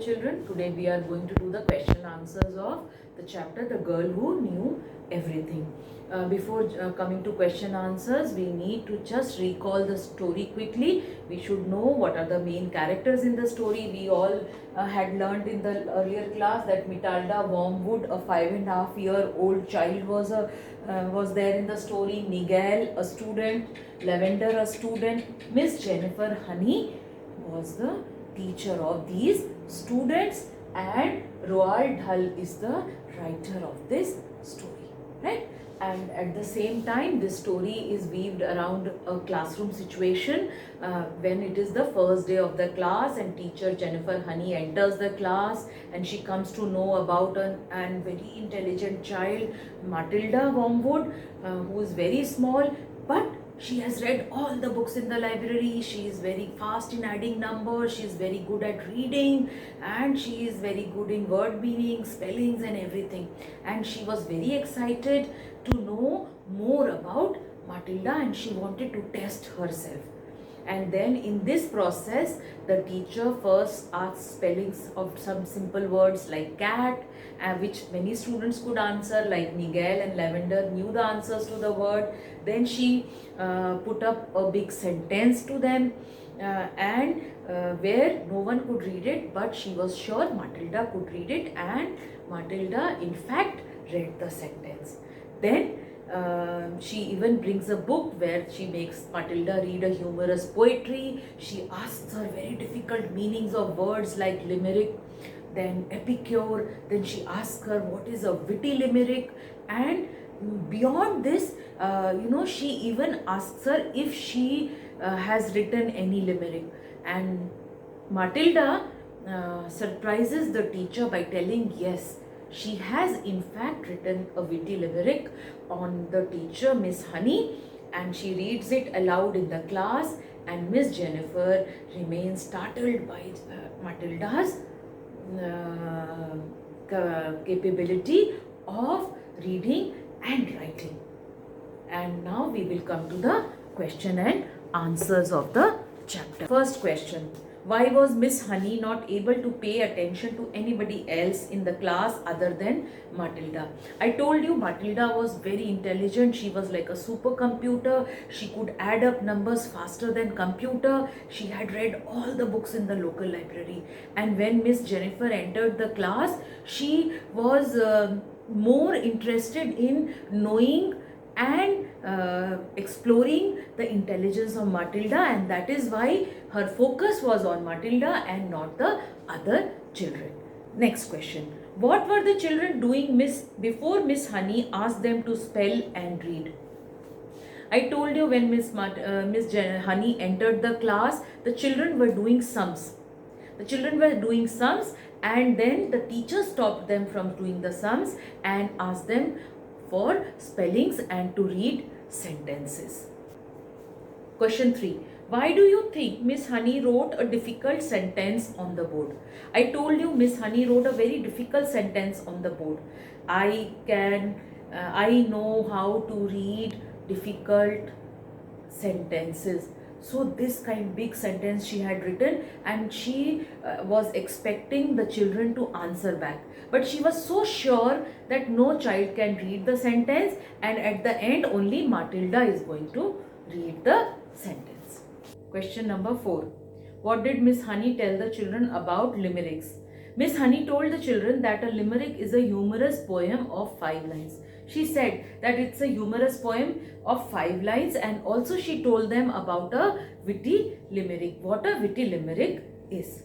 children. Today we are going to do the question answers of the chapter The Girl Who Knew Everything. Before coming to question answers, we need to just recall the story quickly. We should know what are the main characters in the story. We all had learned in the earlier class that Matilda Wormwood, a 5.5-year-old child, was there in the story. Nigel, a student. Lavender, a student. Miss Jennifer Honey was the teacher of these students, and Roald Dahl is the writer of this story, right? And at the same time, this story is weaved around a classroom situation when it is the first day of the class and teacher Jennifer Honey enters the class and she comes to know about an very intelligent child, Matilda Wormwood, who is very small, but she has read all the books in the library. She is very fast in adding numbers. She is very good at reading, and she is very good in word meanings, spellings and everything. And she was very excited to know more about Matilda, and she wanted to test herself. And then in this process, the teacher first asked spellings of some simple words like cat, which many students could answer, like Nigel and Lavender knew the answers to the word. Then she put up a big sentence to them and where no one could read it, but she was sure Matilda could read it, and Matilda in fact read the sentence. Then she even brings a book where she makes Matilda read a humorous poetry. She asks her very difficult meanings of words like limerick, then epicure. Then she asks her what is a witty limerick, and beyond this, she even asks her if she has written any limerick. And Matilda surprises the teacher by telling yes, she has in fact written a witty limerick on the teacher, Miss Honey, and she reads it aloud in the class, and Miss Jennifer remains startled by Matilda's capability of reading and writing. And now we will come to the question and answers of the chapter. First question: why was Miss Honey not able to pay attention to anybody else in the class other than Matilda? I told you Matilda was very intelligent. She was like a supercomputer. She could add up numbers faster than computer. She had read all the books in the local library. And when Miss Jennifer entered the class, she was more interested in knowing and exploring the intelligence of Matilda, and that is why her focus was on Matilda and not the other children. Next question: what were the children doing before Miss Honey asked them to spell and read? I told you when Miss Honey entered the class, the children were doing sums. The children were doing sums, and then the teacher stopped them from doing the sums and asked them for spellings and to read sentences. Question 3. Why do you think Miss Honey wrote a difficult sentence on the board? I told you Miss Honey wrote a very difficult sentence on the board. I know how to read difficult sentences. So this kind big sentence she had written, and she was expecting the children to answer back. But she was so sure that no child can read the sentence, and at the end only Matilda is going to read the sentence. Question number 4. What did Miss Honey tell the children about limericks? Miss Honey told the children that a limerick is a humorous poem of 5 lines. She said that it's a humorous poem of 5 lines, and also she told them about a witty limerick, what a witty limerick is.